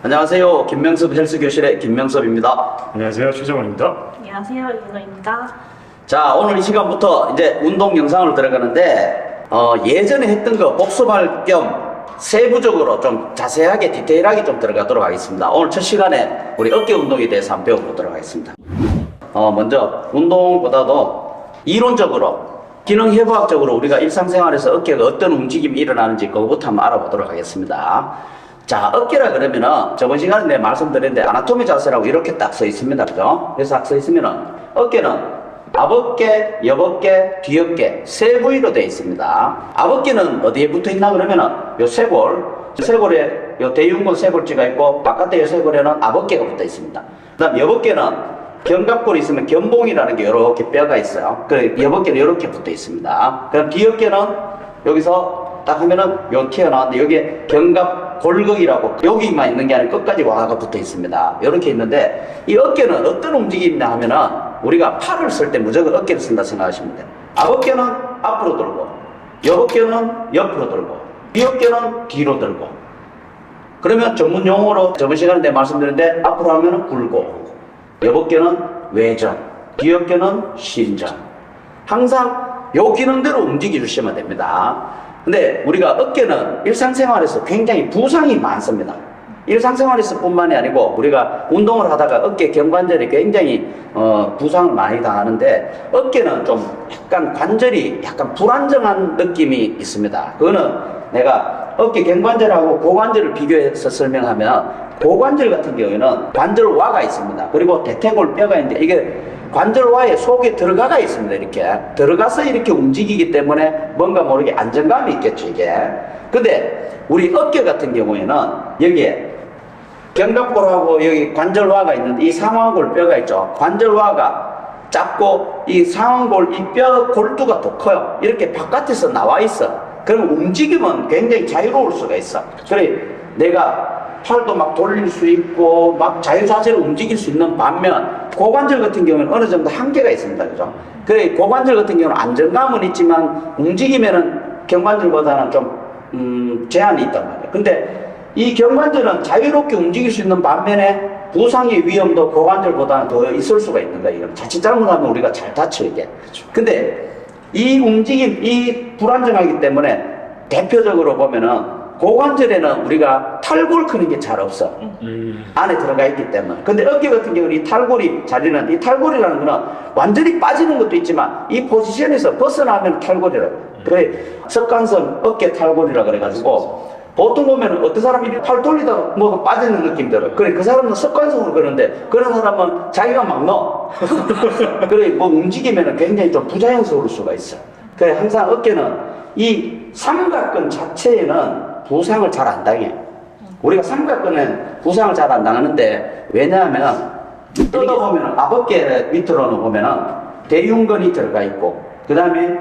안녕하세요. 김명섭 헬스교실의 김명섭입니다. 안녕하세요. 최정원입니다. 안녕하세요, 윤호입니다. 자, 오늘 이 시간부터 이제 운동 영상으로 들어가는데, 예전에 했던 거 복습할 겸 세부적으로 좀 자세하게 디테일하게 좀 들어가도록 하겠습니다. 오늘 첫 시간에 우리 어깨 운동에 대해서 한번 배워보도록 하겠습니다. 먼저 운동보다도 이론적으로 기능해부학적으로 우리가 일상생활에서 어깨가 어떤 움직임이 일어나는지 그거부터 한번 알아보도록 하겠습니다. 자, 어깨라 그러면은 저번 시간에 내가 말씀드렸는데 아나토미 자세라고 이렇게 딱 써 있습니다. 그죠? 그래서 딱 써 있으면은 어깨는 앞어깨, 옆어깨, 뒤어깨 세 부위로 되어 있습니다. 앞어깨는 어디에 붙어 있나 그러면은 요 쇄골에 요 대흉근 쇄골지가 있고 바깥에 요 쇄골에는 앞어깨가 붙어 있습니다. 그다음 옆어깨는 견갑골이 있으면 견봉이라는 게 이렇게 뼈가 있어요. 그래 옆어깨는 이렇게 붙어 있습니다. 그럼 뒤어깨는 여기서 딱 하면은 요 튀어나왔는데 여기에 견갑 골격이라고 여기만 있는 게 아니라 끝까지 와가 붙어 있습니다. 이렇게 있는데 이 어깨는 어떤 움직임이냐 하면은 우리가 팔을 쓸 때 무조건 어깨를 쓴다 생각하시면 돼요. 앞어깨는 앞으로 들고 옆어깨는 옆으로 들고 뒤어깨는 뒤로 들고 그러면 전문 용어로 저번 시간에 내가 말씀드렸는데 앞으로 하면은 굴고 옆어깨는 외전 뒤어깨는 신전 항상 요 기능대로 움직여 주시면 됩니다. 근데 우리가 어깨는 일상생활에서 굉장히 부상이 많습니다. 일상생활에서 뿐만이 아니고 우리가 운동을 하다가 어깨 경관절이 굉장히 부상을 많이 당하는데 어깨는 좀 약간 관절이 약간 불안정한 느낌이 있습니다. 그거는 내가 어깨 경관절하고 고관절을 비교해서 설명하면 고관절 같은 경우에는 관절와가 있습니다. 그리고 대퇴골 뼈가 있는데 이게 관절와의 속에 들어가가 있습니다. 이렇게 들어가서 이렇게 움직이기 때문에 뭔가 모르게 안정감이 있겠죠 이게. 근데 우리 어깨 같은 경우에는 여기에 견갑골하고 여기 관절와가 있는데 이 상완골 뼈가 있죠. 관절와가 작고 이 상완골 이 뼈 골두가 더 커요. 이렇게 바깥에서 나와 있어. 그럼 움직임은 굉장히 자유로울 수가 있어. 그래 내가 팔도 막 돌릴 수 있고 막 자유자재로 움직일 수 있는 반면 고관절 같은 경우는 어느 정도 한계가 있습니다. 그죠? 그래 고관절 같은 경우는 안정감은 있지만 움직이면은 경관절보다는 좀 제한이 있단 말이에요. 근데 이 경관절은 자유롭게 움직일 수 있는 반면에 부상의 위험도 고관절보다는 더 있을 수가 있는 거예요. 자칫 잘못하면 우리가 잘 다쳐 이게. 근데 이 움직임, 이 불안정하기 때문에 대표적으로 보면은 고관절에는 우리가 탈골 크는 게 잘 없어. 안에 들어가 있기 때문에. 근데 어깨 같은 경우는 이 탈골이 자리는 이 탈골이라는 거는 완전히 빠지는 것도 있지만 이 포지션에서 벗어나면 탈골이라고. 그래 석관성 어깨 탈골이라 그래가지고 보통 보면 어떤 사람이 팔 돌리다가 뭐가 빠지는 느낌 들어. 그래 그 사람은 습관성으로 그러는데 그런 사람은 자기가 막 넣어. 그래 뭐 움직이면 굉장히 좀 부자연스러울 수가 있어. 그래 항상 어깨는 이 삼각근 자체에는 부상을 잘 안 당해. 우리가 삼각근은 부상을 잘 안 당하는데 왜냐하면 뜯어보면 앞어깨 밑으로는 보면은 대흉근이 들어가 있고 그 다음에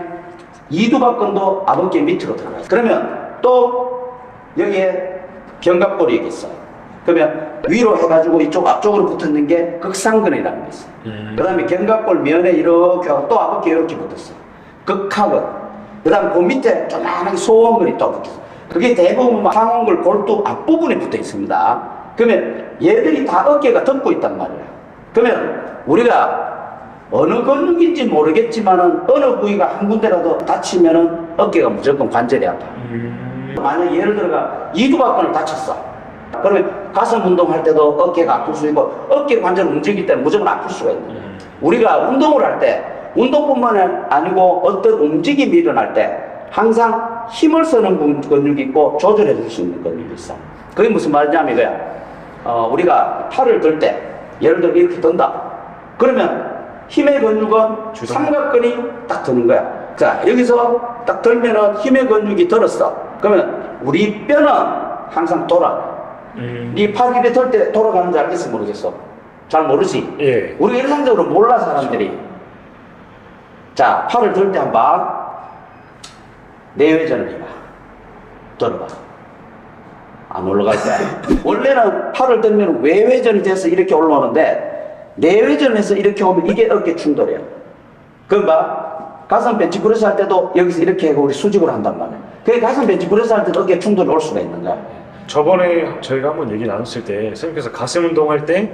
이두박근도 앞어깨 밑으로 들어가 있어. 그러면 또 여기에 견갑골이 여기 있어. 그러면 위로 해가지고 이쪽 앞쪽으로 붙어있는 게 극상근이라는 게 있어. 그 다음에 견갑골 면에 이렇게 하고 또 앞어깨 이렇게 붙었어. 극하근. 그 다음에 그 밑에 조그만하게 소원근이 또 붙었어. 그게 대부분 상완골 골두 앞부분에 붙어 있습니다. 그러면 얘들이 다 어깨가 덮고 있단 말이에요. 그러면 우리가 어느 근육인지 모르겠지만은 어느 부위가 한 군데라도 다치면은 어깨가 무조건 관절이 아파. 만약 예를 들어가 이두박근을 다쳤어. 그러면 가슴 운동할 때도 어깨가 아플 수 있고 어깨 관절 움직일 때는 무조건 아플 수가 있는 거예요. 우리가 운동을 할 때 운동뿐만 아니고 어떤 움직임이 일어날 때 항상 힘을 쓰는 근육이 있고 조절해 줄 수 있는 근육이 있어. 그게 무슨 말이냐면 이거야. 우리가 팔을 들 때 예를 들어 이렇게 든다. 그러면 힘의 근육은 삼각근이 딱 드는 거야. 자 여기서 딱 들면은 힘의 근육이 들었어. 그러면 우리 뼈는 항상 돌아. 네 팔 이렇게 들 때 돌아가는지 알겠어 모르겠어? 잘 모르지? 예. 우리가 일상적으로 몰라 사람들이. 자 팔을 들 때 한번 내외전을 해봐. 들어봐. 안 올라갈 거야. 원래는 팔을 들면 외외전이 돼서 이렇게 올라오는데 내외전에서 이렇게 오면 이게 어깨 충돌이야. 그럼 봐. 가슴 벤치프레스 할 때도 여기서 이렇게 하고 우리 수직으로 한단 말이야. 그래 가슴 벤치프레스 할 때도 어깨 충돌이 올 수가 있는 거야. 저번에 저희가 한번 얘기 나눴을 때 선생님께서 가슴 운동할 때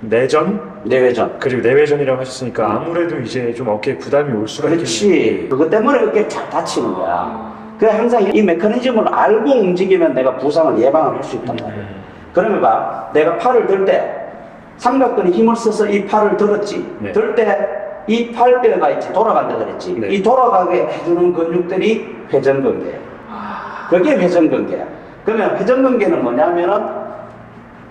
내전 내외전. 그리고 내외전이라고 하셨으니까 아무래도 이제 좀 어깨에 부담이 올 수가 있겠네요. 그렇지. 그것 때문에 어깨 잘 다치는 거야. 그래 항상 이 메커니즘을 알고 움직이면 내가 부상을 예방을 할 수 있단 말이야. 그러면 봐, 내가 팔을 들 때 삼각근에 힘을 써서 이 팔을 들었지. 네. 들 때 이 팔뼈가 있지 돌아간다 그랬지. 네. 이 돌아가게 해주는 근육들이 회전근개야. 그게 회전근개야. 그러면 회전근개는 뭐냐면은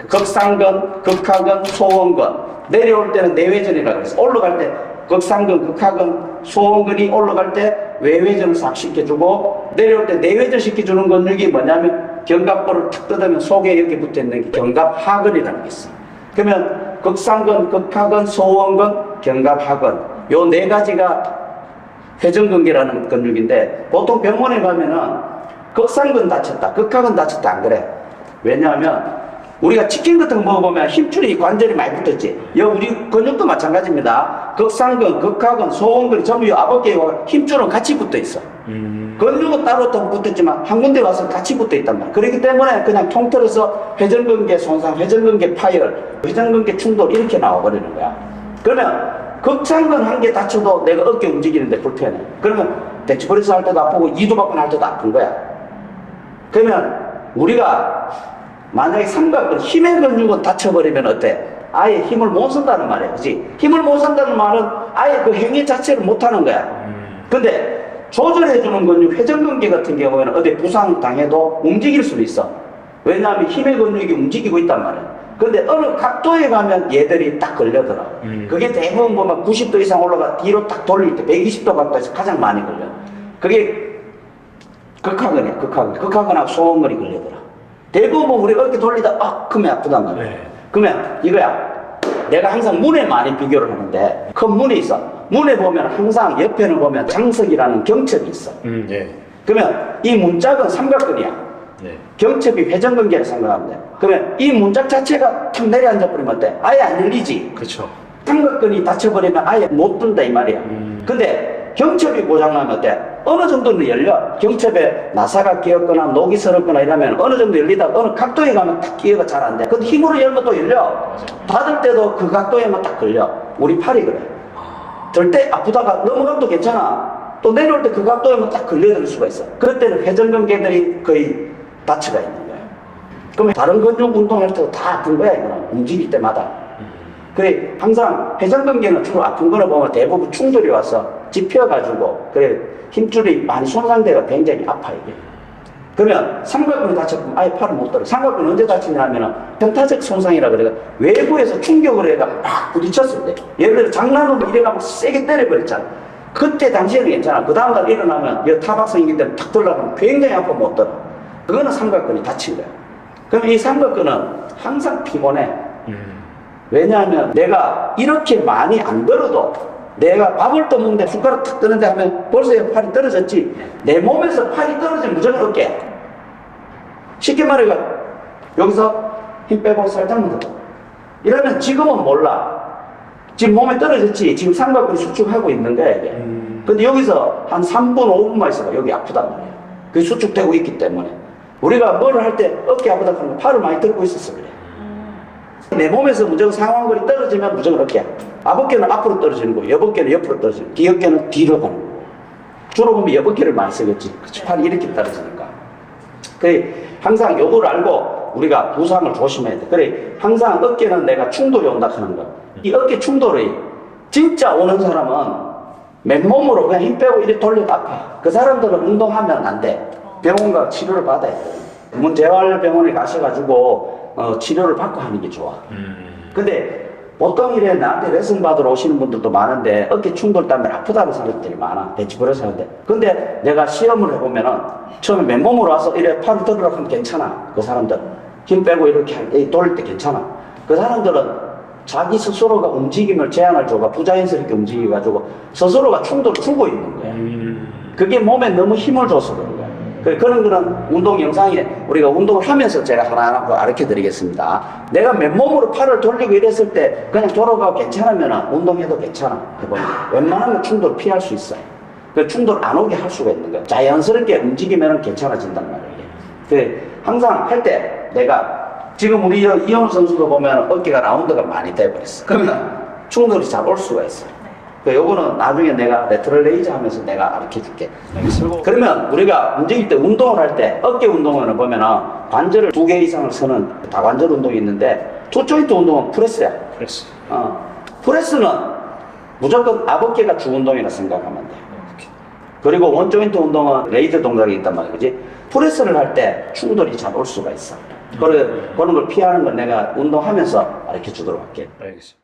극상근, 극하근, 소원근. 내려올 때는 내외전이라고 해서 올라갈 때 극상근, 극하근, 소원근이 올라갈 때 외회전을 싹 시켜주고 내려올 때 내외전 시켜주는 근육이 뭐냐면 견갑골을 탁 뜯으면 속에 여기 붙어있는 게 견갑하근이라는 게 있어. 그러면 극상근, 극하근, 소원근, 견갑하근 요 네 가지가 회전근개라는 근육인데 보통 병원에 가면은 극상근 다쳤다, 극하근 다쳤다 안 그래. 왜냐하면 우리가 치킨 같은 거 먹어보면 힘줄이 관절이 많이 붙었지. 우리 근육도 마찬가지입니다. 극상근, 극하근, 소원근이 전부 이 아랫배와 힘줄은 같이 붙어 있어. 근육은 따로 붙었지만 한 군데 와서 같이 붙어 있단 말이야. 그렇기 때문에 그냥 통틀어서 회전근개 손상, 회전근개 파열, 회전근개 충돌 이렇게 나와버리는 거야. 그러면 극상근 한 개 다쳐도 내가 어깨 움직이는데 불편해. 그러면 벤치프레스 할 때도 아프고 이두박근 할 때도 아픈 거야. 그러면 우리가 만약에 삼각근 힘의 근육은 다쳐버리면 어때? 아예 힘을 못 쓴다는 말이야. 그치? 힘을 못 쓴다는 말은 아예 그 행위 자체를 못 하는 거야. 근데 조절해주는 근육, 회전근개 같은 경우에는 어디 부상 당해도 움직일 수는 있어. 왜냐하면 힘의 근육이 움직이고 있단 말이야. 근데 어느 각도에 가면 얘들이 딱 걸려들어. 그게 대부분 보면 90도 이상 올라가 뒤로 딱 돌릴 때 120도 가까이서 가장 많이 걸려. 그게 극하근이야, 극하근. 극하근하고 소원근이 걸려들어. 대부분 우리 어깨 돌리다 그러면 아프단 말이야. 네. 그러면 이거야. 내가 항상 문에 많이 비교를 하는데 큰 문이 있어. 문에 보면 항상 옆에는 보면 장석이라는 경첩이 있어. 예. 그러면 이 문짝은 삼각근이야. 네. 경첩이 회전근개를 생각하면 돼. 그러면 이 문짝 자체가 탁 내려앉아 버리면 어때? 아예 안 열리지. 그렇죠. 삼각근이 닫혀버리면 아예 못 든다 이 말이야. 근데 경첩이 고장나면 어때? 어느 정도는 열려. 경첩에 나사가 끼었거나 녹이 슬었거나 이러면 어느 정도 열리다가 어느 각도에 가면 탁 기회가 잘 안 돼. 근데 힘으로 열면 또 열려. 닫을 때도 그 각도에만 딱 걸려. 우리 팔이 그래. 들 때 아프다가 넘어가도 괜찮아. 또 내려올 때 그 각도에만 딱 걸려들 수가 있어. 그럴 때는 회전근개들이 거의 다치가 있는 거야. 그럼 다른 근육 운동할 때도 다 아픈 거야, 이거는. 움직일 때마다. 그래, 항상 회전근개는 주로 아픈 거를 보면 대부분 충돌이 와서 찝혀가지고, 그래, 힘줄이 많이 손상돼가 굉장히 아파, 이게. 그러면 삼각근이 다쳤으면 아예 팔을 못 들어. 삼각근은 언제 다치냐면은 편타적 손상이라 그래가 외부에서 충격을 해가 막 부딪혔을 때. 예를 들어 장난으로 이래가 막 세게 때려버렸잖아. 그때 당시에는 괜찮아. 그 다음날 일어나면 이 타박성이기 때문에 탁 들어가면 굉장히 아파 못 들어. 그거는 삼각근이 다친 거야. 그럼 이 삼각근은 항상 피곤해. 왜냐하면 내가 이렇게 많이 안 들어도 내가 밥을 떠먹는데 숟가락 탁 뜨는데 하면 벌써 팔이 떨어졌지. 내 몸에서 팔이 떨어지면 무조건 어깨. 쉽게 말해 여기서 힘 빼고 살짝만 더. 이러면 지금은 몰라. 지금 몸에 떨어졌지. 지금 삼각근이 수축하고 있는 거야 이게. 근데 여기서 한 3분 5분만 있어봐. 여기 아프단 말이야. 그게 수축되고 있기 때문에. 우리가 뭐를 할 때 어깨 아프다 하면 팔을 많이 들고 있었어 그래. 내 몸에서 무조건 상완근이 떨어지면 무조건 어깨야. 앞어깨는 앞으로 떨어지는 거고 여어깨는 옆으로 떨어지는 거고 뒤어깨는 뒤로 가는 거고. 주로 보면 여어깨를 많이 쓰겠지. 팔이 이렇게 떨어지니까. 그래 항상 요거를 알고 우리가 부상을 조심해야 돼. 그래 항상 어깨는 내가 충돌이 온다 하는 거. 이 어깨 충돌이 진짜 오는 사람은 맨몸으로 그냥 힘 빼고 이렇게 돌려도 아파. 그 사람들은 운동하면 안 돼. 병원 가 치료를 받아야 돼. 문재활병원에 가셔가지고 치료를 받고 하는 게 좋아. 근데 보통 이래 나한테 레슨 받으러 오시는 분들도 많은데 어깨 충돌 때문에 아프다는 사람들이 많아. 벤치프레스 하는데. 근데 내가 시험을 해보면은 처음에 맨몸으로 와서 이래 팔을 들으라고 하면 괜찮아. 그 사람들. 힘 빼고 이렇게 돌릴 때 괜찮아. 그 사람들은 자기 스스로가 움직임을 제한을 줘가 부자연스럽게 움직여가지고 스스로가 충돌을 주고 있는 거야. 그게 몸에 너무 힘을 줘서 그런 거야. 그런 거는 운동 영상에 우리가 운동을 하면서 제가 하나하나 가르쳐 드리겠습니다. 내가 맨몸으로 팔을 돌리고 이랬을 때 그냥 돌아가고 괜찮으면 운동해도 괜찮아. 해보면. 웬만하면 충돌 피할 수 있어요. 그 충돌 안 오게 할 수가 있는 거야. 자연스럽게 움직이면 괜찮아진단 말이에요. 항상 할 때 때 내가 지금 우리 이현우 선수도 보면 어깨가 라운드가 많이 돼버렸어. 그러면 충돌이 잘 올 수가 있어. 요거는 나중에 내가 레터럴 레이즈 하면서 내가 가르쳐 줄게. 알겠습니다. 그러면 우리가 움직일 때 운동을 할 때 어깨 운동을 보면은 관절을 2개 이상을 쓰는 다관절 운동이 있는데 투 조인트 운동은 프레스야. 그랬어. 프레스는 무조건 앞어깨가 주 운동이라 생각하면 돼. 그리고 원 조인트 운동은 레이저 동작이 있단 말이야. 그지? 프레스를 할 때 충돌이 잘 올 수가 있어. 그런 걸 피하는 걸 내가 운동하면서 가르쳐 주도록 할게. 알겠습니다.